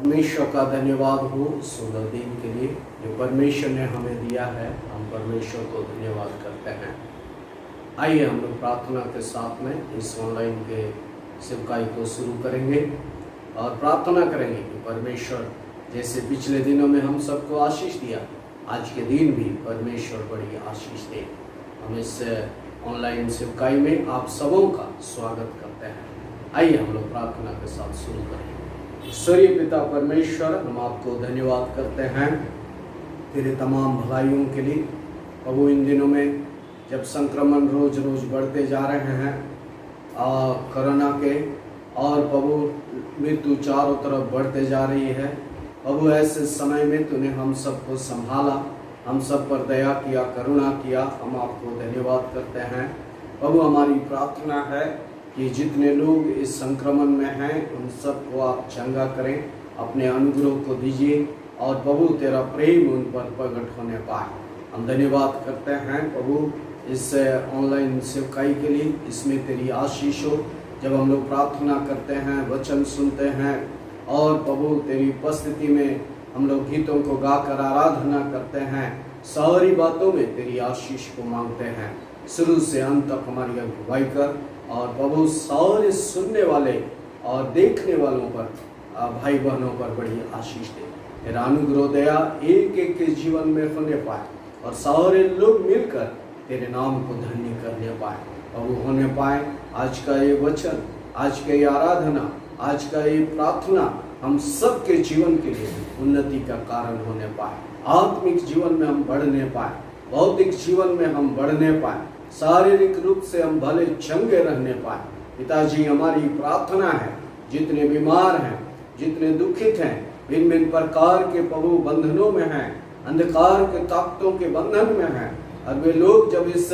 परमेश्वर का धन्यवाद हो सुंदर दिन के लिए जो परमेश्वर ने हमें दिया है। हम परमेश्वर को धन्यवाद करते हैं। आइए हम लोग प्रार्थना के साथ में इस ऑनलाइन के सेवकाई को शुरू करेंगे और प्रार्थना करेंगे कि परमेश्वर जैसे पिछले दिनों में हम सबको आशीष दिया, आज के दिन भी परमेश्वर बड़ी आशीष दे। हम इस ऑनलाइन सेवकाई में आप सबों का स्वागत करते हैं। आइए हम लोग प्रार्थना के साथ शुरू करें। ईश्वरीय पिता परमेश्वर, हम आपको धन्यवाद करते हैं तेरे तमाम भलाइयों के लिए। प्रभु इन दिनों में जब संक्रमण रोज रोज बढ़ते जा रहे हैं कोरोना के, और प्रभु मृत्यु चारों तरफ बढ़ते जा रही है, प्रभु ऐसे समय में तूने हम सबको संभाला, हम सब पर दया किया, करुणा किया। हम आपको धन्यवाद करते हैं। प्रभु हमारी प्रार्थना है कि जितने लोग इस संक्रमण में हैं उन सबको आप चंगा करें, अपने अनुग्रह को दीजिए और प्रभु तेरा प्रेम उन पर प्रकट होने पाए। हम धन्यवाद करते हैं प्रभु इस ऑनलाइन सेवकाई के लिए, इसमें तेरी आशीष हो। जब हम लोग प्रार्थना करते हैं, वचन सुनते हैं और प्रभु तेरी उपस्थिति में हम लोग गीतों को गाकर आराधना करते हैं, सारी बातों में तेरी आशीष को मांगते हैं। शुरू से अंत तक हमारी अगुवाई कर और प्रभु सारे सुनने वाले और देखने वालों पर, भाई बहनों पर बड़ी आशीष दे। तेरा अनुग्रह दया एक एक के जीवन में होने पाए और सारे लोग मिलकर तेरे नाम को धन्य करने पाए, प्रभु होने पाए। आज का ये वचन, आज का ये आराधना, आज का ये प्रार्थना हम सब के जीवन के लिए उन्नति का कारण होने पाए। आत्मिक जीवन में हम बढ़ने पाए, भौतिक जीवन में हम बढ़ने पाए, शारीरिक रूप से हम भले चंगे रहने पाए। पिताजी हमारी प्रार्थना है, जितने बीमार हैं, जितने दुखित हैं, भिन्न भिन्न प्रकार के प्रभु बंधनों में हैं, अंधकार के ताकतों के बंधन में हैं, और वे लोग जब इस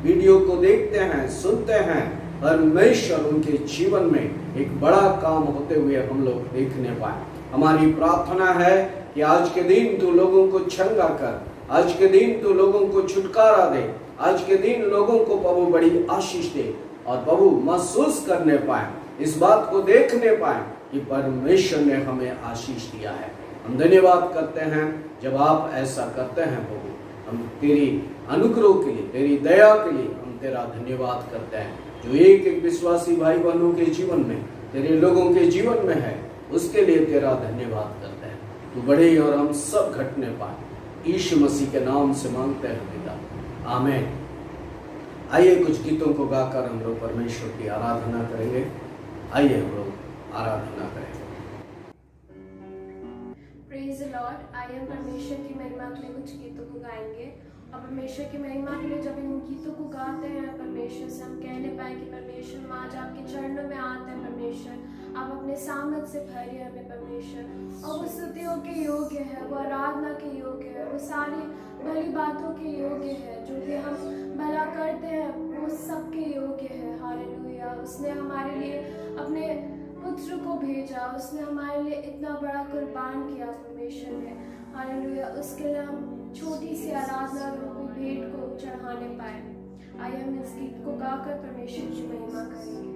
वीडियो को देखते हैं, सुनते हैं, परमेश्वर उनके जीवन में एक बड़ा काम होते हुए हम लोग देखने पाए। हमारी प्रार्थना है कि आज के दिन तू लोगों को चंगा कर, आज के दिन तू लोगों को छुटकारा दे, आज के दिन लोगों को प्रभु बड़ी आशीष दे और प्रभु महसूस करने पाए, इस बात को देखने पाए कि परमेश्वर ने हमें आशीष दिया है। हम धन्यवाद करते हैं जब आप ऐसा करते हैं प्रभु। हम तेरी अनुग्रह के लिए, तेरी दया के लिए हम तेरा धन्यवाद करते हैं। जो एक एक विश्वासी भाई बहनों के जीवन में, तेरे लोगों के जीवन में है, उसके लिए तेरा धन्यवाद करते हैं। तू बढ़े और हम सब घटने पाए। यीशु मसीह के नाम से मांगते हैं पिता, आमीन। आइए कुछ गीतों को गाकर हम लोग परमेश्वर की आराधना करेंगे। आइए हम लोग आराधना करेंगे। Praise the Lord. आइए हम परमेश्वर की महिमा के लिए कुछ गीतों को गाएंगे और परमेश्वर की महिमा के लिए जब इन गीतों को गाते हैं परमेश्वर से हम कहने पाए कि परमेश्वर हम आज आपके चरणों में आते हैं। परमेश्वर आप अपने सामर्थ से भरिए हमें परमेश्वर, और वो स्तुतियों के योग्य है, वो आराधना के योग्य है, वो सारी भली बातों के योग्य है। जो भी हम भला करते हैं वो सबके योग्य है। हालेलुया। उसने हमारे लिए अपने पुत्र को भेजा, उसने हमारे लिए इतना बड़ा कुर्बान किया परमेश्वर ने। हालेलुया। उसके लिए हम छोटी सी आराधना रूपी भेंट को चढ़ाने पाए। आइए हम इस गीत को गाकर परमेश्वर की महिमा करेंगे।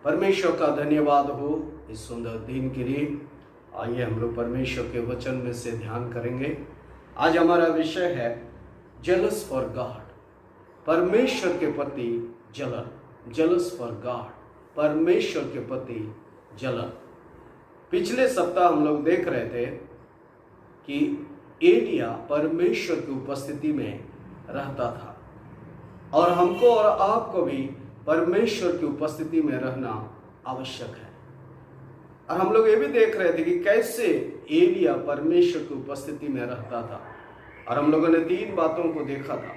परमेश्वर का धन्यवाद हो इस सुंदर दिन के लिए। आइए हम लोग परमेश्वर के वचन में से ध्यान करेंगे। आज हमारा विषय है जेलस फॉर गॉड, परमेश्वर के प्रति जलन। जेलस फॉर गॉड, परमेश्वर के प्रति जलन। पिछले सप्ताह हम लोग देख रहे थे कि एलिया परमेश्वर की उपस्थिति में रहता था और हमको और आपको भी परमेश्वर की उपस्थिति में रहना आवश्यक है। और हम लोग ये भी देख रहे थे कि कैसे एलिया परमेश्वर की उपस्थिति में रहता था। और हम लोगों ने 3 बातों को देखा था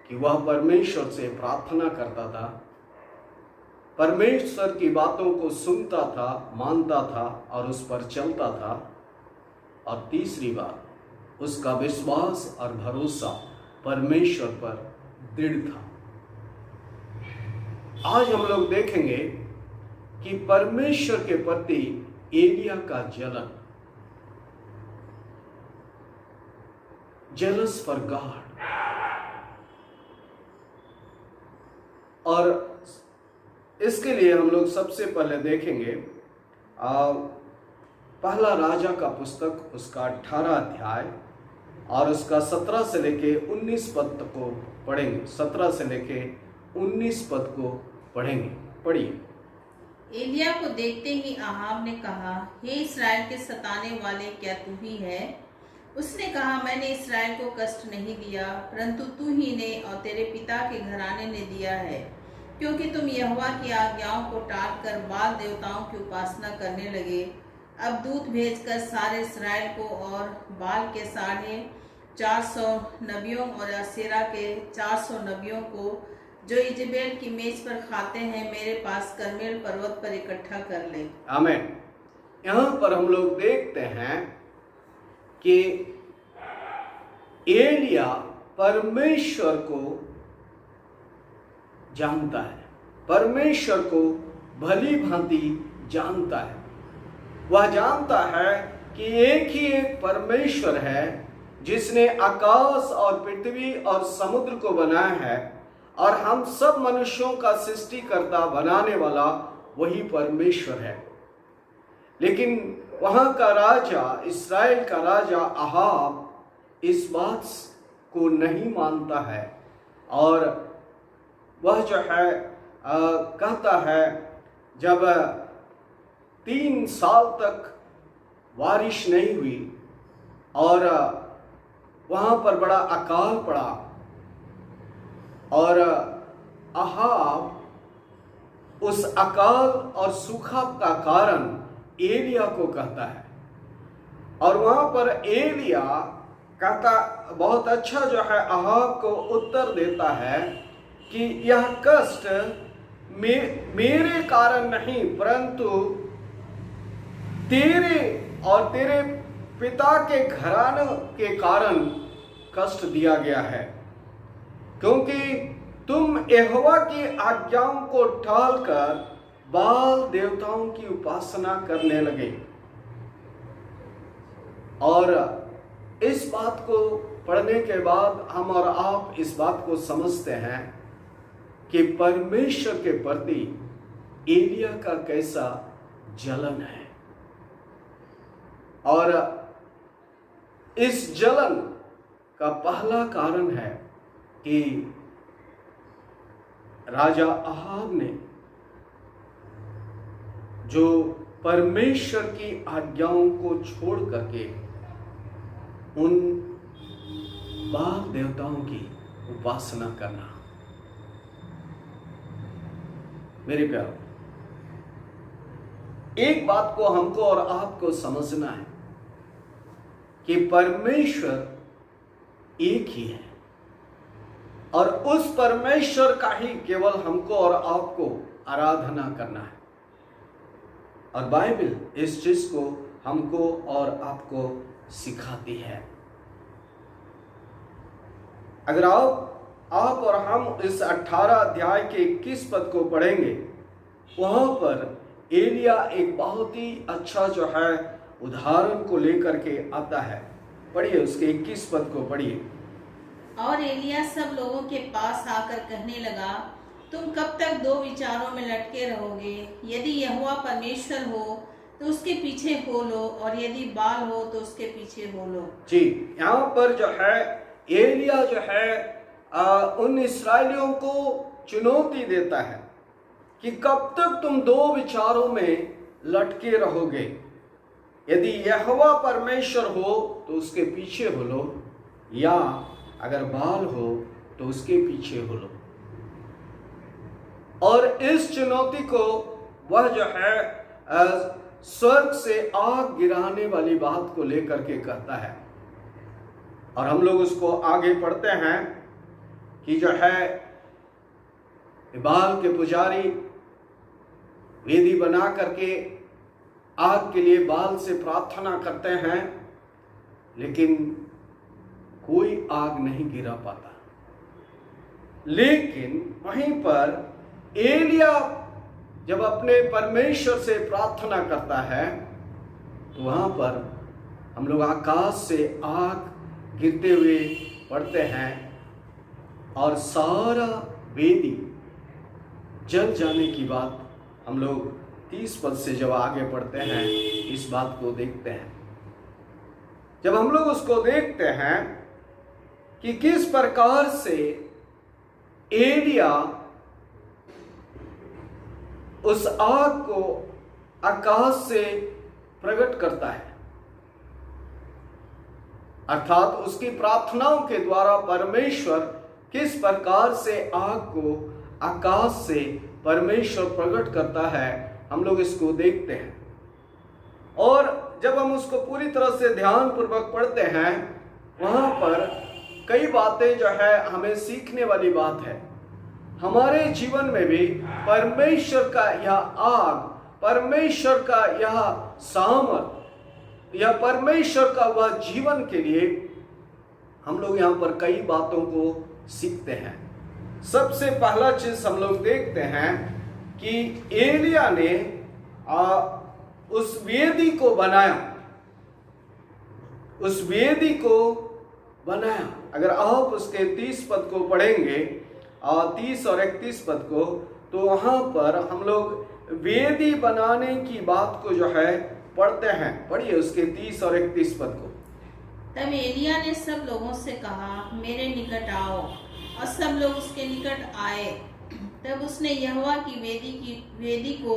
कि वह परमेश्वर से प्रार्थना करता था, परमेश्वर की बातों को सुनता था, मानता था और उस पर चलता था। और तीसरी बात, उसका विश्वास और भरोसा परमेश्वर पर दृढ़ था। आज हम लोग देखेंगे कि परमेश्वर के प्रति एलिया का जलन, जेलस फॉर गॉड। और इसके लिए हम लोग सबसे पहले देखेंगे पहला राजा का पुस्तक, उसका 18 अध्याय और उसका 17 से लेके 19 पद को पढ़ेंगे। 17 से लेके 19 पद को पढ़ेंगे। पढ़िए। एलिया को देखते ही अहाब ने कहा, हे इस्राएल के सताने वाले, क्या तू ही है? उसने कहा, मैंने इस्राएल को कष्ट नहीं दिया, परंतु तू ही ने और तेरे पिता के घराने ने दिया है, क्योंकि तुम यहोवा की आज्ञाओं को टालकर बाल देवताओं की उपासना करने लगे। अब दूत भेजकर सारे इस्राएल को और बाल के 450 नबियों और असेरा के 400 नबियों को, जो इजबेल की मेज पर खाते हैं, मेरे पास कर्मेल पर्वत पर इकट्ठा कर ले। आमीन। यहाँ पर हम लोग देखते हैं कि एलिया परमेश्वर को जानता है, परमेश्वर को भली भांति जानता है। वह जानता है कि एक ही एक परमेश्वर है जिसने आकाश और पृथ्वी और समुद्र को बनाया है, और हम सब मनुष्यों का सृष्टिकर्ता बनाने वाला वही परमेश्वर है। लेकिन वहां का राजा, इस्राएल का राजा अहाब इस बात को नहीं मानता है और वह जो है कहता है, जब 3 साल तक बारिश नहीं हुई और वहां पर बड़ा अकाल पड़ा, और अहाब उस अकाल और सूखा का कारण एलिया को कहता है। और वहां पर एलिया कहता, बहुत अच्छा जो है अहाब को उत्तर देता है कि यह कष्ट मेरे कारण नहीं, परंतु तेरे और तेरे पिता के घराने के कारण कष्ट दिया गया है, क्योंकि तुम यहोवा की आज्ञाओं को टालकर बाल देवताओं की उपासना करने लगे। और इस बात को पढ़ने के बाद हम और आप इस बात को समझते हैं कि परमेश्वर के प्रति एलिया का कैसा जलन है। और इस जलन का पहला कारण है कि राजा अहाब ने जो परमेश्वर की आज्ञाओं को छोड़ करके उन बाल देवताओं की उपासना करना। मेरे प्यारो, एक बात को हमको और आपको समझना है कि परमेश्वर एक ही है और उस परमेश्वर का ही केवल हमको और आपको आराधना करना है। और बाइबल इस चीज को हमको और आपको सिखाती है। अगर आप और हम इस 18 अध्याय के 21 पद को पढ़ेंगे, वहां पर एलिया एक बहुत ही अच्छा जो है उदाहरण को लेकर के आता है। पढ़िए, उसके 21 पद को पढ़िए। और एलिया सब लोगों के पास आकर कहने लगा, तुम कब तक दो विचारों में लटके रहोगे? यदि यहोवा परमेश्वर हो तो उसके पीछे हो लो, और यदि बाल हो तो उसके पीछे हो लो। जी, यहाँ पर जो है एलिया जो है उन इस्राएलियों को चुनौती देता है कि कब तक तुम दो विचारों में लटके रहोगे। यदि यहोवा परमेश्वर हो तो उसके पीछे हो लो, या अगर बाल हो तो उसके पीछे हो लो। और इस चुनौती को वह जो है स्वर्ग से आग गिराने वाली बात को लेकर के कहता है। और हम लोग उसको आगे पढ़ते हैं कि जो है बाल के पुजारी वेदी बना करके आग के लिए बाल से प्रार्थना करते हैं, लेकिन कोई आग नहीं गिरा पाता। लेकिन वहीं पर एलिया जब अपने परमेश्वर से प्रार्थना करता है तो वहां पर हम लोग आकाश से आग गिरते हुए पढ़ते हैं और सारा वेदी जल जाने की बात हम लोग 30 पद से जब आगे पढ़ते हैं इस बात को देखते हैं। जब हम लोग उसको देखते हैं कि किस प्रकार से एलिया उस आग को आकाश से प्रकट करता है, अर्थात उसकी प्रार्थनाओं के द्वारा परमेश्वर किस प्रकार से आग को आकाश से परमेश्वर प्रकट करता है, हम लोग इसको देखते हैं। और जब हम उसको पूरी तरह से ध्यान पूर्वक पढ़ते हैं वहां पर कई बातें जो है हमें सीखने वाली बात है। हमारे जीवन में भी परमेश्वर का यह आग, परमेश्वर का यह सामर्थ, यह परमेश्वर का वह जीवन के लिए हम लोग यहाँ पर कई बातों को सीखते हैं। सबसे पहला चीज हम लोग देखते हैं कि एलिया ने उस वेदी को बनाया, उस वेदी को बनाया। अगर आप उसके 30 पद को पढ़ेंगे, 30 और 31 पद को, तो वहां पर हम लोग वेदी बनाने की बात को जो है पढ़ते हैं। पढ़िए उसके 30 और 31 पद को। तब एलिया ने सब लोगों से कहा, मेरे निकट आओ, और सब लोग उसके निकट आए। तब उसने यहोवा की वेदी को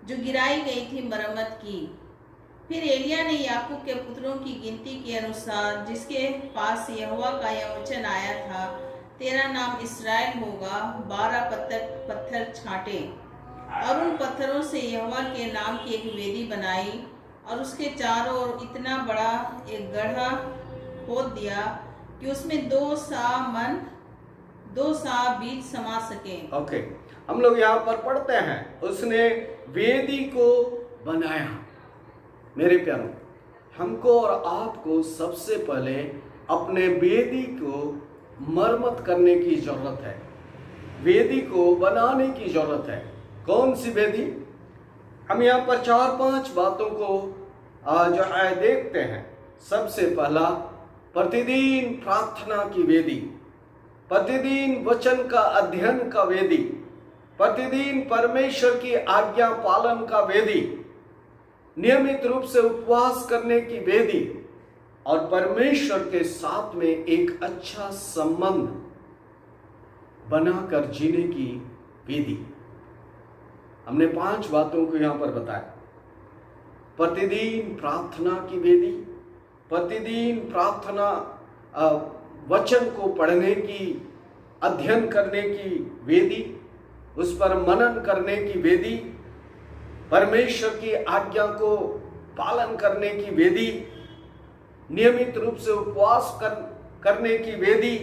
जो गिराई गई थी मरम्मत की। फिर एलिया ने याकूब के पुत्रों की गिनती के अनुसार, जिसके पास यहोवा का यह वचन आया था, तेरा नाम इस्राएल होगा, 12 पत्थर छांटे, और उन पत्थरों से यहोवा के नाम की एक वेदी बनाई, और उसके चारों ओर इतना बड़ा एक गड्ढा खोद दिया कि उसमें 2 सा बीज समा सके। ओके, हम लोग यहाँ पर पढ़ते हैं उसने वेदी को बनाया। मेरे प्यारों, हमको और आपको सबसे पहले अपने वेदी को मरम्मत करने की जरूरत है, वेदी को बनाने की जरूरत है। कौन सी वेदी? हम यहाँ पर 4-5 बातों को जो है देखते हैं। सबसे पहला, प्रतिदिन प्रार्थना की वेदी, प्रतिदिन वचन का अध्ययन का वेदी, प्रतिदिन परमेश्वर की आज्ञा पालन का वेदी, नियमित रूप से उपवास करने की वेदी, और परमेश्वर के साथ में एक अच्छा संबंध बनाकर जीने की वेदी। हमने 5 बातों को यहां पर बताया। प्रतिदिन प्रार्थना की वेदी, प्रतिदिन प्रार्थना वचन को पढ़ने की, अध्ययन करने की वेदी, उस पर मनन करने की वेदी, परमेश्वर की आज्ञा को पालन करने की वेदी, नियमित रूप से उपवास करने की वेदी,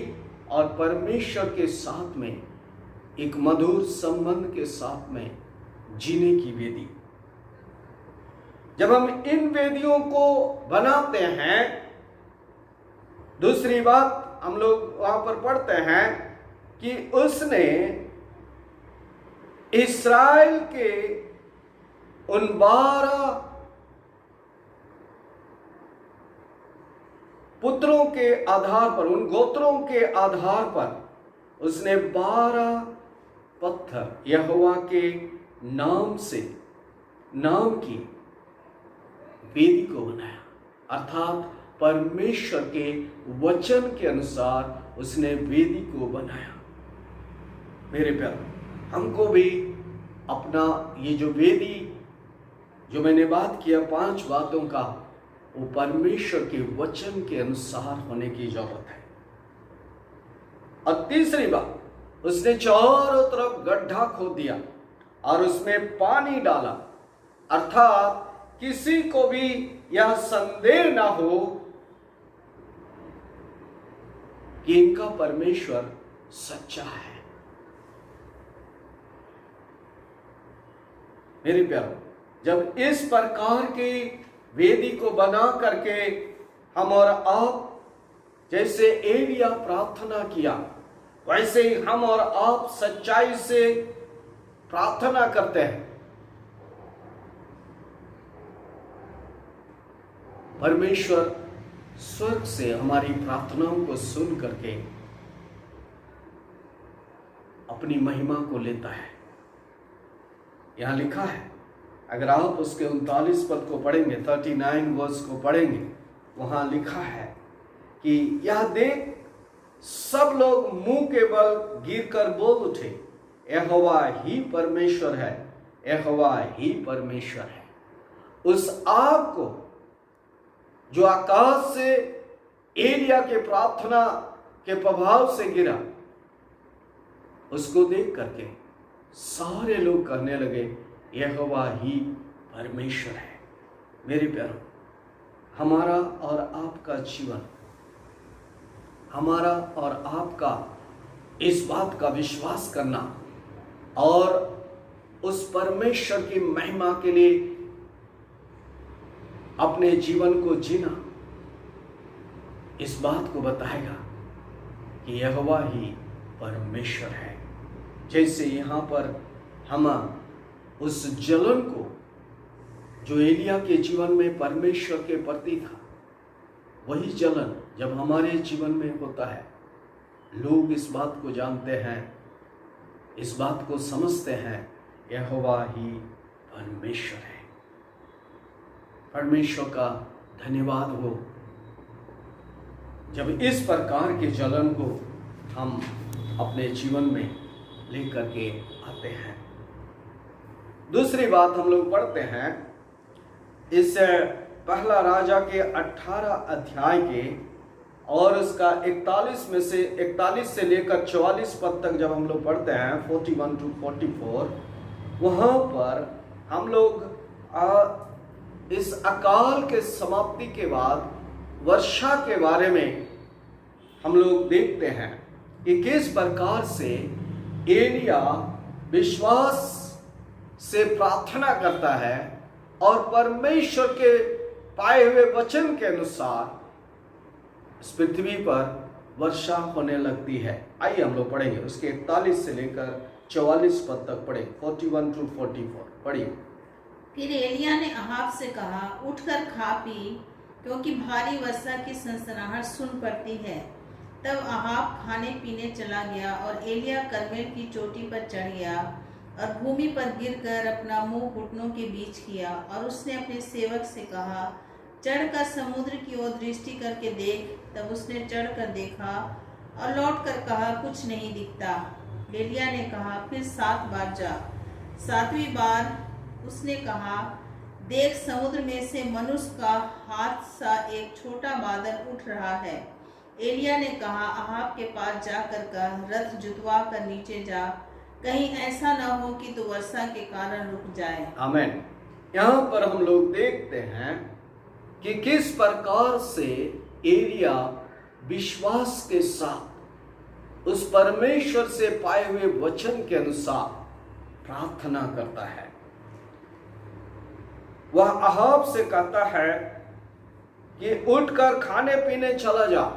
और परमेश्वर के साथ में एक मधुर संबंध के साथ में जीने की वेदी। जब हम इन वेदियों को बनाते हैं, दूसरी बात हम लोग वहां पर पढ़ते हैं कि उसने इस्राएल के उन 12 पुत्रों के आधार पर, उन गोत्रों के आधार पर उसने 12 पत्थर यहोवा के नाम से नाम की वेदी को बनाया, अर्थात परमेश्वर के वचन के अनुसार उसने वेदी को बनाया। मेरे प्यारे, हमको भी अपना ये जो वेदी जो मैंने बात किया 5 बातों का, वो परमेश्वर के वचन के अनुसार होने की जरूरत है। और तीसरी बात, उसने चारों तरफ गड्ढा खोद दिया और उसमें पानी डाला, अर्थात किसी को भी यह संदेह ना हो कि इनका परमेश्वर सच्चा है। मेरे प्यारों, जब इस प्रकार की वेदी को बना करके हम और आप, जैसे एलिया प्रार्थना किया, वैसे ही हम और आप सच्चाई से प्रार्थना करते हैं, परमेश्वर स्वर्ग से हमारी प्रार्थनाओं को सुन करके अपनी महिमा को लेता है। यहां लिखा है, अगर आप उसके 39 पद को पढ़ेंगे, 39 वर्स को पढ़ेंगे, वहां लिखा है कि यह देख सब लोग मुंह के बल गिरकर बोल उठे, यहोवा ही परमेश्वर है, यहोवा ही परमेश्वर है। उस आग को जो आकाश से एलिया के प्रार्थना के प्रभाव से गिरा, उसको देख करके सारे लोग कहने लगे, यहोवा ही परमेश्वर है। मेरे प्यारों, हमारा और आपका जीवन, हमारा और आपका इस बात का विश्वास करना और उस परमेश्वर की महिमा के लिए अपने जीवन को जीना, इस बात को बताएगा कि यहोवा ही परमेश्वर है। जैसे यहाँ पर हम उस जलन को जो एलिया के जीवन में परमेश्वर के प्रति था, वही जलन जब हमारे जीवन में होता है, लोग इस बात को जानते हैं, इस बात को समझते हैं, यहोवा ही परमेश्वर है। परमेश्वर का धन्यवाद हो जब इस प्रकार के जलन को हम अपने जीवन में लेकर के आते हैं। दूसरी बात हम लोग पढ़ते हैं इस पहला राजा के 18 अध्याय के और उसका 41 से लेकर 44 पद तक जब हम लोग पढ़ते हैं, 41 to 44, वहाँ पर हम लोग इस अकाल के समाप्ति के बाद वर्षा के बारे में हम लोग देखते हैं कि किस प्रकार से एलिया विश्वास से प्रार्थना करता है और परमेश्वर के पाए हुए वचन के अनुसार इस पृथ्वी पर वर्षा होने लगती है। आइए हम लोग पढ़ेंगे, उसके 41 से लेकर 44 पद तक पढ़े, 41 to 44 पढ़िए। फिर एलिया ने अहाब से कहा, उठकर खा पी, क्योंकि भारी वर्षा की सनसनाहट सुन पड़ती है। तब अहाब खाने पीने चला गया और एलिया कर्मेल की चोटी पर चढ़ गया और भूमि पर गिरकर अपना मुंह घुटनों के बीच किया। और उसने अपने सेवक से कहा, चढ़कर समुद्र की ओर दृष्टि करके देख। तब उसने चढ़कर देखा और लौटकर कहा, कुछ नहीं दिखता। एलिया ने कहा, फिर 7 बार जा। 7वीं बार उसने कहा, देख समुद्र में से मनुष्य का हाथ सा एक छोटा बादल उठ रहा है। एलिया ने कहा, अहाब के पास जाकर कह, रथ जुतवा कर नीचे जा, कहीं ऐसा ना हो कि तू वर्षा के कारण रुक जाए। आमीन। यहाँ पर हम लोग देखते हैं कि किस प्रकार से एलिया विश्वास के साथ उस परमेश्वर से पाए हुए वचन के अनुसार प्रार्थना करता है। वह अहाब से कहता है कि उठकर खाने पीने चला जा,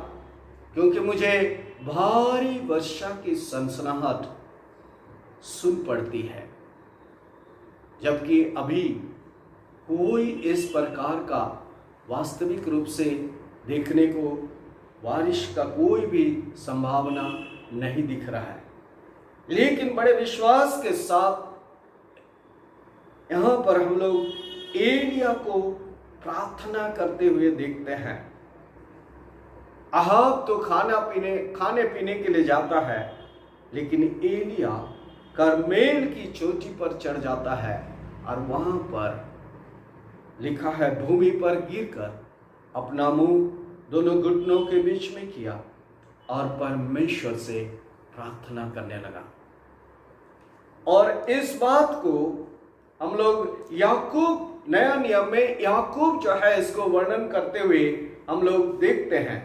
क्योंकि मुझे भारी वर्षा की सनसनाहट सुन पड़ती है। जबकि अभी कोई इस प्रकार का वास्तविक रूप से देखने को बारिश का कोई भी संभावना नहीं दिख रहा है, लेकिन बड़े विश्वास के साथ यहां पर हम लोग एलिया को प्रार्थना करते हुए देखते हैं। अहाब तो खाने पीने के लिए जाता है, लेकिन एलिया करमेल की चोटी पर चढ़ जाता है और वहां पर लिखा है भूमि पर गिरकर अपना मुंह दोनों घुटनों के बीच में किया और परमेश्वर से प्रार्थना करने लगा। और इस बात को हम लोग याकूब नया नियम में याकूब जो है इसको वर्णन करते हुए हम लोग देखते हैं।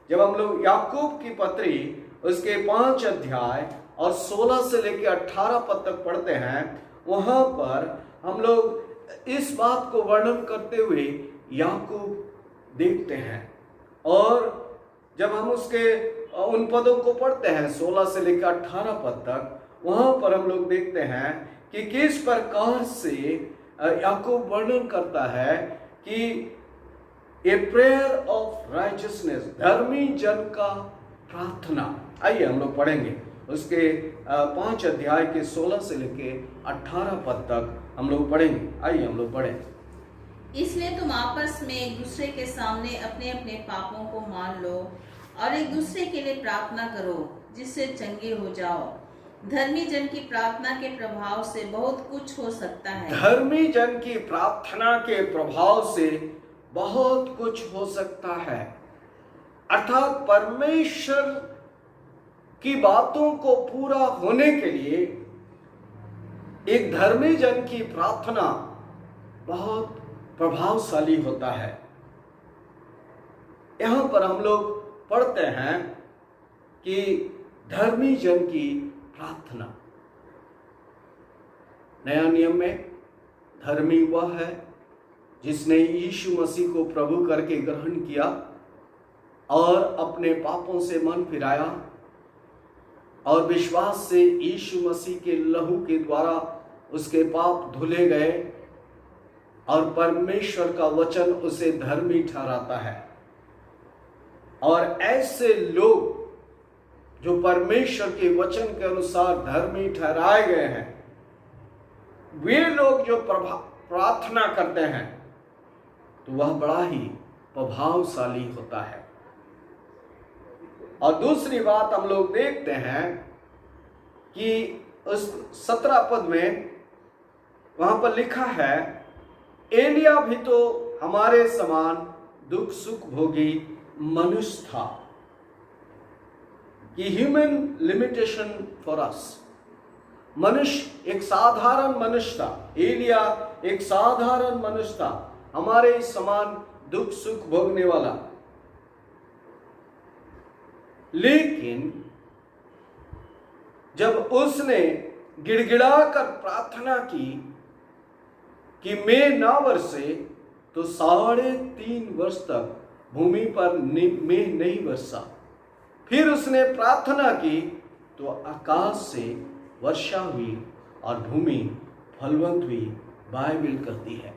जब हम लोग याकूब की पत्री उसके 5 अध्याय और 16 से लेकर 18 पद तक पढ़ते हैं, वहां पर हम लोग इस बात को वर्णन करते हुए याकूब देखते हैं। और जब हम उसके उन पदों को पढ़ते हैं 16 से लेकर 18 पद तक, वहां पर हम लोग देखते हैं कि किस प्रकार से याकूब वर्णन करता है कि ए प्रेयर ऑफ राइचियसनेस, धर्मी जन का प्रार्थना। आइए हम लोग पढ़ेंगे उसके 5 अध्याय के 16 से लेके 18 पद तक हम लोग पढ़ेंगे। आइए हम लोग पढ़ें। इसलिए तुम आपस में एक दूसरे के सामने अपने अपने पापों को मान लो और एक दूसरे के लिए प्रार्थना करो जिससे चंगे हो जाओ। धर्मी जन की प्रार्थना के प्रभाव से बहुत कुछ हो सकता है। धर्मी जन की प्रार्थना के प्रभाव से बहुत कुछ हो सकता है, अर्थात परमेश्वर की बातों को पूरा होने के लिए एक धर्मी जन की प्रार्थना बहुत प्रभावशाली होता है। यहां पर हम लोग पढ़ते हैं कि धर्मी जन की प्रार्थना। नया नियम में धर्मी वह है जिसने यीशु मसीह को प्रभु करके ग्रहण किया और अपने पापों से मन फिराया और विश्वास से यीशु मसीह के लहू के द्वारा उसके पाप धुले गए और परमेश्वर का वचन उसे धर्मी ठहराता है। और ऐसे लोग जो परमेश्वर के वचन के अनुसार धर्मी ठहराए गए हैं, वे लोग जो प्रार्थना करते हैं तो वह बड़ा ही प्रभावशाली होता है। और दूसरी बात हम लोग देखते हैं कि उस 17 पद में वहां पर लिखा है, एलिया भी तो हमारे समान दुख सुख भोगी मनुष्य था। कि ह्यूमन लिमिटेशन फॉर अस, मनुष्य एक साधारण मनुष्य था, एलिया एक साधारण मनुष्य था, हमारे समान दुख सुख भोगने वाला। लेकिन जब उसने गिड़गिड़ाकर प्रार्थना की कि मेघ ना बरसे, तो 3.5 वर्ष तक भूमि पर मेघ नहीं बरसा। फिर उसने प्रार्थना की तो आकाश से वर्षा हुई और भूमि फलवंत हुई, बाइबल कहती है।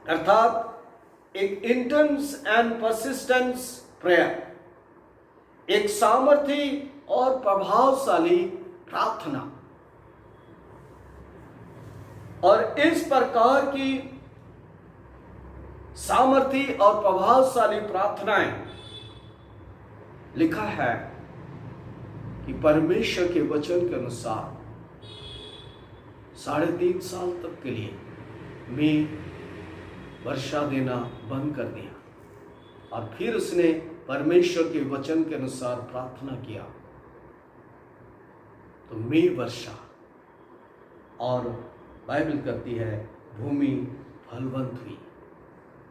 अर्थात एक इंटेंस एंड परसिस्टेंस प्रेयर, एक सामर्थी और प्रभावशाली प्रार्थना। और इस प्रकार की सामर्थी और प्रभावशाली प्रार्थनाएं लिखा है कि परमेश्वर के वचन के अनुसार 3.5 साल तक के लिए मेघ वर्षा देना बंद कर दिया। और फिर उसने परमेश्वर के वचन के अनुसार प्रार्थना किया तो मेघ वर्षा, और बाइबल कहती है भूमि फलवंत हुई।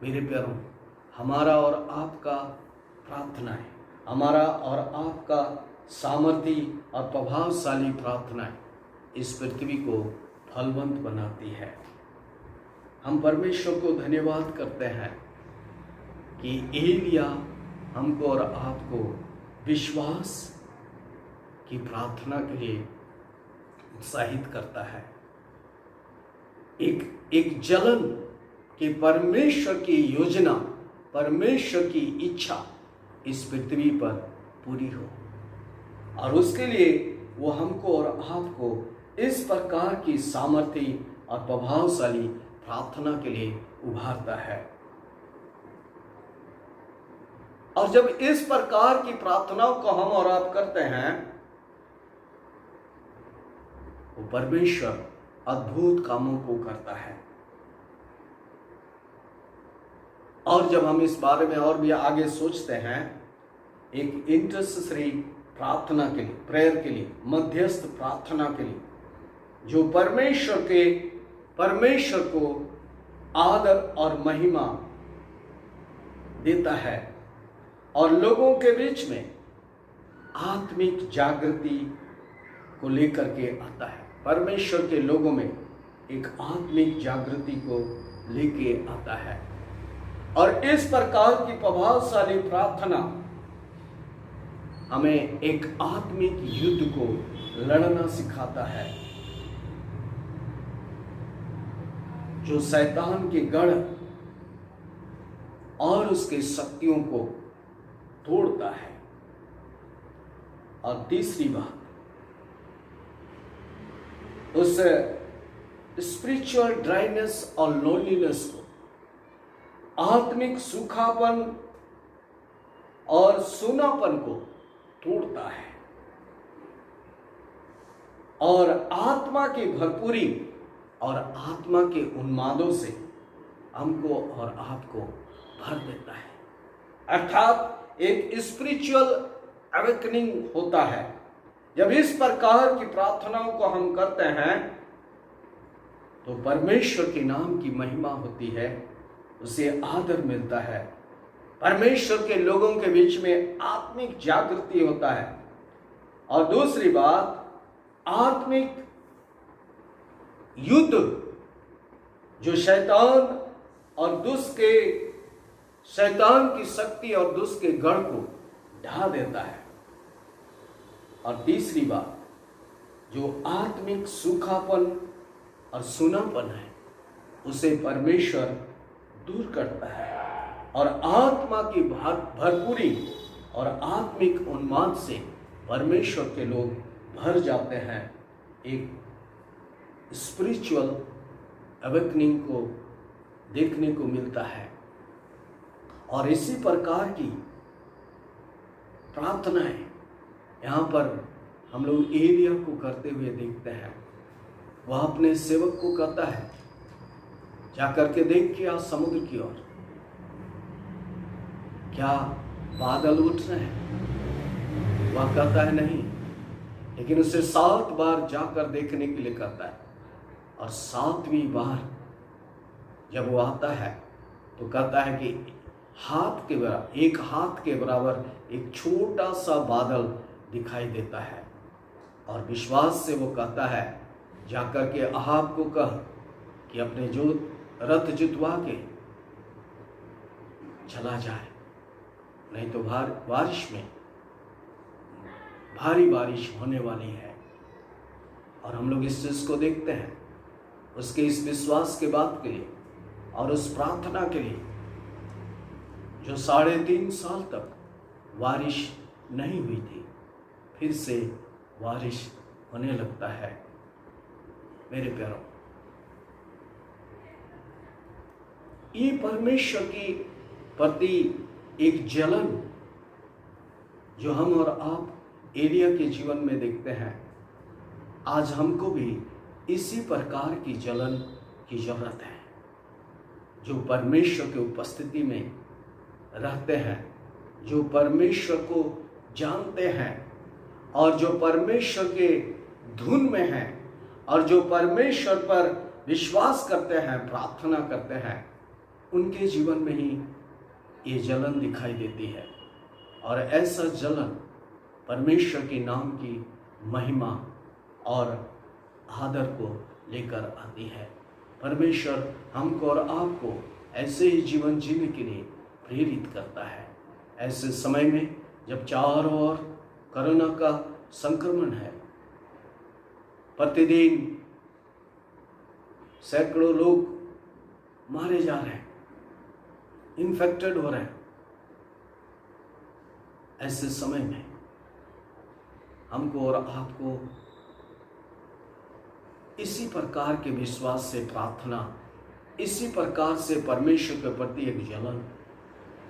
मेरे प्यारों, हमारा और आपका प्रार्थना है, हमारा और आपका सामर्थी और प्रभावशाली प्रार्थना इस पृथ्वी को फलवंत बनाती है। हम परमेश्वर को धन्यवाद करते हैं कि एलिया हमको और आपको विश्वास की प्रार्थना के लिए उत्साहित करता है। एक जलन कि परमेश्वर की योजना, परमेश्वर की इच्छा इस पृथ्वी पर पूरी हो, और उसके लिए वो हमको और आपको इस प्रकार की सामर्थ्य और प्रभावशाली प्रार्थना के लिए उभारता है। और जब इस प्रकार की प्रार्थनाओं को हम और आप करते हैं, वो परमेश्वर अद्भुत कामों को करता है। और जब हम इस बारे में और भी आगे सोचते हैं, एक इंटरसेसरी प्रार्थना के लिए, प्रेयर के लिए, मध्यस्थ प्रार्थना के लिए, जो परमेश्वर को आदर और महिमा देता है और लोगों के बीच में आत्मिक जागृति को लेकर के आता है। परमेश्वर के लोगों में एक आत्मिक जागृति को लेके आता है। और इस प्रकार की प्रभावशाली प्रार्थना हमें एक आत्मिक युद्ध को लड़ना सिखाता है, जो शैतान के गढ़ और उसके शक्तियों को तोड़ता है। और तीसरी बात, उस स्पिरिचुअल ड्राइनेस और लोनलीनेस को, आत्मिक सूखापन और सूनापन को तोड़ता है और आत्मा की भरपूरी और आत्मा के उन्मादों से हमको और आपको भर देता है। अर्थात एक स्पिरिचुअल अवेकनिंग होता है। जब इस प्रकार की प्रार्थनाओं को हम करते हैं तो परमेश्वर के नाम की महिमा होती है, उसे आदर मिलता है, परमेश्वर के लोगों के बीच में आत्मिक जागृति होता है। और दूसरी बात, आत्मिक युद्ध जो शैतान की शक्ति और दुष्ट के गढ़ को ढा देता है। और तीसरी बात, जो आत्मिक सूखापन और सूनापन है, उसे परमेश्वर दूर करता है और आत्मा की भरपूरी और आत्मिक उन्माद से परमेश्वर के लोग भर जाते हैं। एक स्पिरिचुअल अवेकनिंग को देखने को मिलता है। और इसी प्रकार की प्रार्थनाएं यहाँ पर हम लोग एलिया को करते हुए देखते हैं। वह अपने सेवक को कहता है, जाकर के देख के आ समुद्र की ओर, क्या बादल उठ रहे हैं? वह कहता है नहीं, लेकिन उसे 7 बार जाकर देखने के लिए कहता है। और 7वीं बार जब वो आता है तो कहता है कि एक हाथ के बराबर एक छोटा सा बादल दिखाई देता है। और विश्वास से वो कहता है, जाकर के अहाब को कह कि अपने जो रथ जुतवा के चला जाए, नहीं तो बारिश में भारी बारिश होने वाली है। और हम लोग इस चीज को देखते हैं, उसके इस विश्वास के बात के लिए और उस प्रार्थना के लिए, जो 3.5 साल तक बारिश नहीं हुई थी, फिर से बारिश होने लगता है। मेरे प्यारों, ये परमेश्वर की प्रति एक जलन जो हम और आप एलिया के जीवन में देखते हैं, आज हमको भी इसी प्रकार की जलन की जरूरत है। जो परमेश्वर की उपस्थिति में रहते हैं, जो परमेश्वर को जानते हैं और जो परमेश्वर के धुन में हैं और जो परमेश्वर पर विश्वास करते हैं, प्रार्थना करते हैं, उनके जीवन में ही ये जलन दिखाई देती है। और ऐसा जलन परमेश्वर के नाम की महिमा और आदर को लेकर आती है। परमेश्वर हमको और आपको ऐसे ही जीवन जीने के लिए प्रेरित करता है। ऐसे समय में जब चारों ओर कोरोना का संक्रमण है, प्रतिदिन सैकड़ों लोग मारे जा रहे हैं, इन्फेक्टेड हो रहे हैं, ऐसे समय में हमको और आपको इसी प्रकार के विश्वास से प्रार्थना, इसी प्रकार से परमेश्वर के प्रति एक जलन,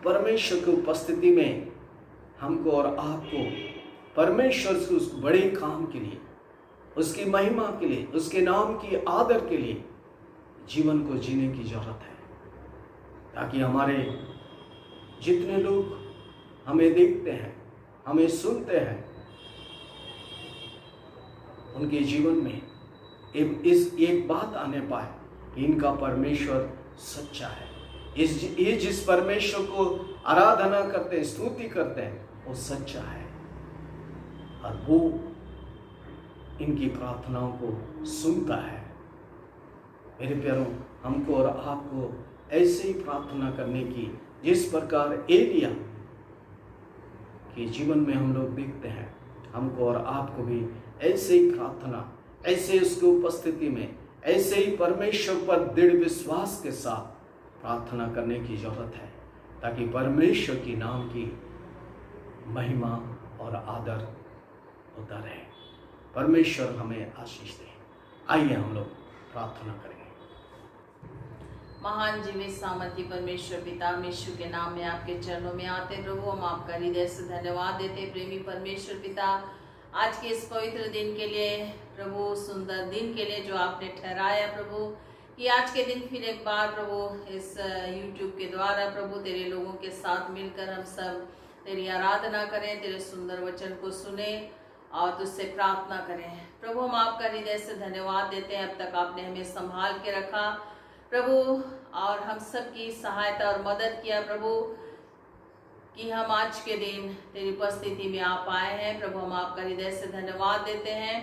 परमेश्वर की उपस्थिति में हमको और आपको परमेश्वर से उस बड़े काम के लिए, उसकी महिमा के लिए, उसके नाम की आदर के लिए जीवन को जीने की जरूरत है, ताकि हमारे जितने लोग हमें देखते हैं, हमें सुनते हैं, उनके जीवन में एक बात आने पाए कि इनका परमेश्वर सच्चा है। ये जिस परमेश्वर को आराधना करते हैं, स्तुति करते हैं, वो सच्चा है और वो इनकी प्रार्थनाओं को सुनता है। मेरे प्यारों, हमको और आपको ऐसे ही प्रार्थना करने की, जिस प्रकार एलिया के जीवन में हम लोग देखते हैं, हमको और आपको भी ऐसे ही प्रार्थना, ऐसे उसकी उपस्थिति में, ऐसे ही परमेश्वर पर दृढ़ विश्वास के साथ प्रार्थना करने की जरूरत है, ताकि परमेश्वर की नाम की महिमा और आदर होता रहे। परमेश्वर हमें आशीष दे। आइए हम लोग प्रार्थना करेंगे। महान जीवित सामर्थी परमेश्वर पिता, यीशु के नाम में आपके चरणों में आते प्रभु, हम आपका हृदय से धन्यवाद देते। प्रेमी परमेश्वर पिता, आज के इस पवित्र दिन के लिए प्रभु, सुंदर दिन के लिए जो आपने ठहराया प्रभु, कि आज के दिन फिर एक बार प्रभु इस YouTube के द्वारा प्रभु तेरे लोगों के साथ मिलकर हम सब तेरी आराधना करें, तेरे सुंदर वचन को सुने और तुझसे प्रार्थना करें। प्रभु, हम आपका हृदय से धन्यवाद देते हैं, अब तक आपने हमें संभाल के रखा प्रभु, और हम सब की सहायता और मदद किया प्रभु, कि हम आज के दिन तेरी उपस्थिति में आ पाए हैं। प्रभु, हम आपका हृदय से धन्यवाद देते हैं।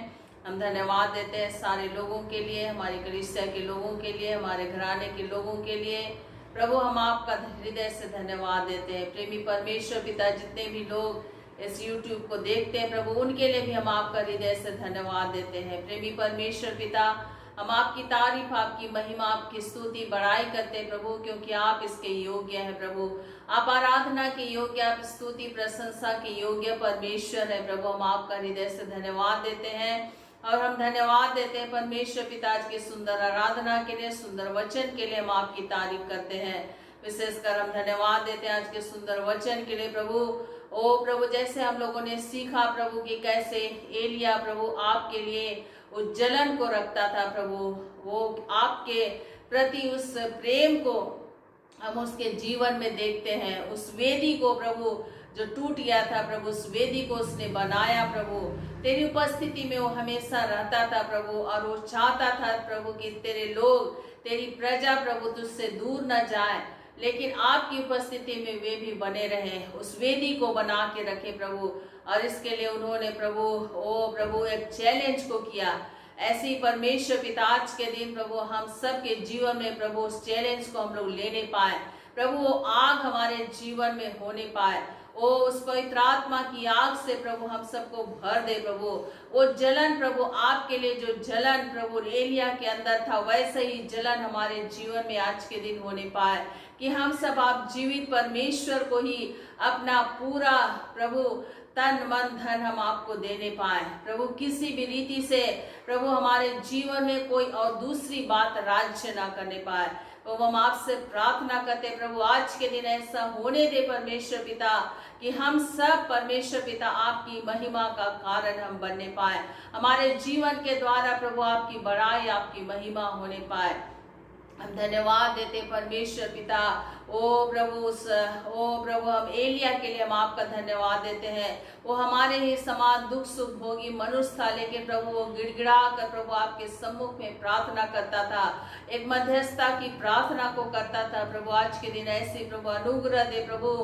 हम धन्यवाद देते हैं सारे लोगों के लिए, हमारी कलीसिया के लोगों के लिए, हमारे घराने के लोगों के लिए। प्रभु, हम आपका हृदय से धन्यवाद देते हैं। प्रेमी परमेश्वर पिता, जितने भी लोग इस YouTube को देखते हैं प्रभु, उनके लिए भी हम आपका हृदय से धन्यवाद देते हैं। प्रेमी परमेश्वर पिता, हम आपकी तारीफ, आपकी महिमा, आपकी स्तुति, बड़ाई करते हैं प्रभु, क्योंकि आप इसके योग्य हैं प्रभु। आप आराधना के योग्य, आप स्तुति प्रशंसा के योग्य परमेश्वर है प्रभु। हम आपका हृदय से धन्यवाद देते हैं और हम धन्यवाद देते हैं परमेश्वर पिता, आज की सुंदर आराधना के लिए, सुंदर वचन के लिए हम आपकी तारीफ करते हैं। विशेषकर हम धन्यवाद देते हैं आज के सुंदर वचन के लिए प्रभु। ओ प्रभु, जैसे हम लोगों ने सीखा प्रभु कि कैसे एलिया प्रभु आपके लिए उस जलन को रखता था प्रभु, वो आपके प्रति उस प्रेम को हम उसके जीवन में देखते हैं। उस वेदी को प्रभु जो टूट गया था प्रभु, उस वेदी को उसने बनाया प्रभु, तेरी उपस्थिति में वो हमेशा रहता था प्रभु, और वो चाहता था प्रभु कि तेरे लोग, तेरी प्रजा प्रभु तुझसे दूर न जाए, लेकिन आपकी उपस्थिति में वे भी बने रहे, उस वेदी को बना के रखे प्रभु। और इसके लिए उन्होंने प्रभु, ओ प्रभु, एक चैलेंज को किया। ऐसे ही परमेश्वर पिता, आज के दिन प्रभु हम सब के जीवन में प्रभु उस चैलेंज को हम लोग लेने पाए प्रभु, वो आग हमारे जीवन में होने पाए, ओ उस पवित्र आत्मा की आग से प्रभु हम सबको भर दे प्रभु। वो जलन प्रभु, आपके लिए जो जलन प्रभु एलिया के अंदर था, वैसे ही जलन हमारे जीवन में आज के दिन होने पाए, कि हम सब आप जीवित परमेश्वर को ही अपना पूरा प्रभु तन मन धन हम आपको देने पाए प्रभु। किसी भी रीति से प्रभु हमारे जीवन में कोई और दूसरी बात राज्य ना करने पाए प्रभु। हम आपसे प्रार्थना करते प्रभु, आज के दिन ऐसा होने दे परमेश्वर पिता, कि हम सब परमेश्वर पिता आपकी महिमा का कारण हम बनने पाए, हमारे जीवन के द्वारा प्रभु आपकी बड़ाई, आपकी महिमा होने पाए। हम धन्यवाद देते परमेश्वर पिता, ओ प्रभु हम एलिया के लिए हम आपका धन्यवाद देते हैं। वो हमारे ही समान दुख सुख भोगी मनुष्य था, लेकिन प्रभु वो गिड़गिड़ा कर प्रभु आपके सम्मुख में प्रार्थना करता था, एक मध्यस्थता की प्रार्थना को करता था प्रभु। आज के दिन ऐसे प्रभु अनुग्रह दे प्रभु,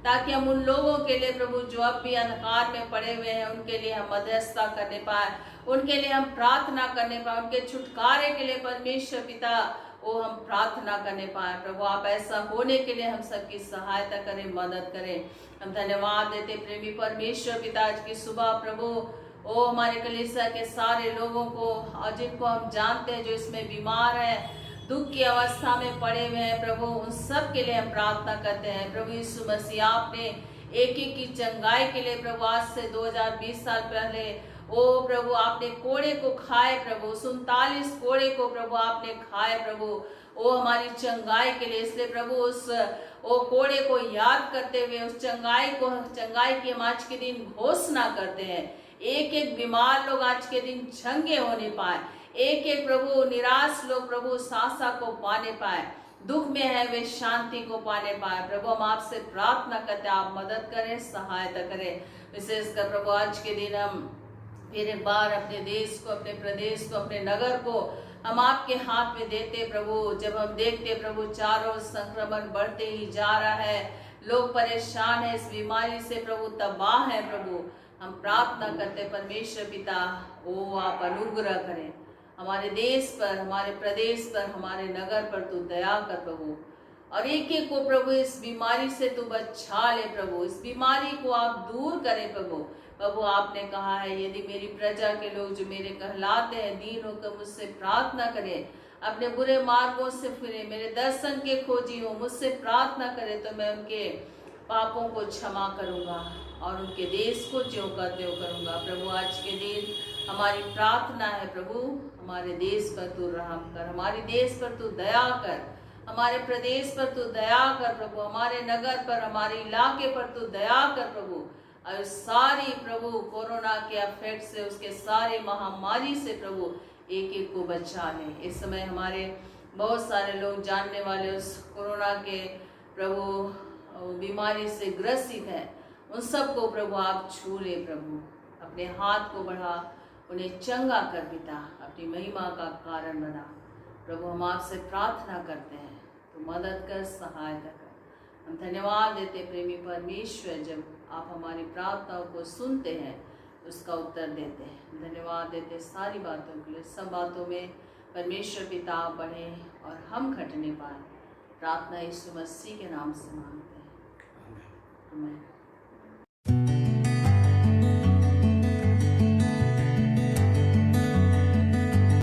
ताकि हम उन लोगों के लिए प्रभु जो अब भी अंधकार में पड़े हुए हैं, उनके लिए हम मध्यस्थता करने पाए, उनके लिए हम प्रार्थना करने पाए, उनके छुटकारे के लिए परमेश्वर पिता वो हम प्रार्थना करने पाए प्रभु। आप ऐसा होने के लिए हम सबकी सहायता करें, मदद करें। हम धन्यवाद देते प्रेमी परमेश्वर पिता, आज की सुबह प्रभु ओ हमारे कलीसिया के सारे लोगों को, और जिनको हम जानते हैं जो इसमें बीमार है, दुख की अवस्था में पड़े हुए हैं प्रभु, उन सब के लिए हम प्रार्थना करते हैं प्रभु। यीशु मसीह, आपने एक एक की चंगाई के लिए प्रभु आज से 2020 साल पहले ओ प्रभु आपने कोड़े को खाए प्रभु, 47 कोड़े को प्रभु आपने खाए प्रभु, ओ हमारी चंगाई के लिए। इसलिए प्रभु उस ओ कोड़े को याद करते हुए उस चंगाई की हम आज के दिन घोषणा करते हैं। एक एक बीमार लोग आज के दिन चंगे होने पाए, एक एक प्रभु निराश लोग प्रभु सासा को पाने पाए, दुख में है वे शांति को पाने पाए। प्रभु हम आपसे प्रार्थना करते हैं, आप मदद करें, सहायता करें। विशेषकर प्रभु आज के दिन हम फिर एक बार अपने देश को, अपने प्रदेश को, अपने नगर को हम आपके हाथ में देते प्रभु। जब हम देखते प्रभु चारों संक्रमण बढ़ते ही जा रहा है, लोग परेशान है, इस बीमारी से प्रभु तबाह है प्रभु, हम प्रार्थना करते परमेश्वर पिता ओ आप अनुग्रह करें हमारे देश पर, हमारे प्रदेश पर, हमारे नगर पर तू दया कर प्रभु, और एक एक को प्रभु इस बीमारी से तू बचा ले प्रभु, इस बीमारी को आप दूर करें प्रभु। प्रभु आपने कहा है यदि मेरी प्रजा के लोग जो मेरे कहलाते हैं दीन होकर मुझसे प्रार्थना करें, अपने बुरे मार्गों से फिरे, मेरे दर्शन के खोजी हो, मुझसे प्रार्थना करें तो मैं उनके पापों को क्षमा करूंगा और उनके देश को ज्यों का त्यों करूंगा। प्रभु आज के दिन हमारी प्रार्थना है प्रभु, हमारे देश पर तू रहम कर, हमारे देश पर तू दया कर, हमारे प्रदेश पर तू दया कर प्रभु, हमारे नगर पर, हमारे इलाके पर तू दया कर प्रभु। और सारी प्रभु कोरोना के अफेक्ट से, उसके सारे महामारी से प्रभु एक एक को बचा ले। इस समय हमारे बहुत सारे लोग जानने वाले उस कोरोना के प्रभु बीमारी से ग्रसित है, उन सबको प्रभु आप छू ले प्रभु, अपने हाथ को बढ़ा, उन्हें चंगा कर पिता, अपनी महिमा का कारण बना प्रभु। हम आपसे प्रार्थना करते हैं तो मदद कर, सहायता कर। हम धन्यवाद देते प्रेमी परमेश्वर, जब आप हमारी प्रार्थनाओं को सुनते हैं उसका उत्तर देते हैं। धन्यवाद देते सारी बातों के लिए, सब बातों में परमेश्वर पिता बढ़े और हम घटने पाए। प्रार्थना यीशु मसीह के नाम से मांगते हैं, आमीन।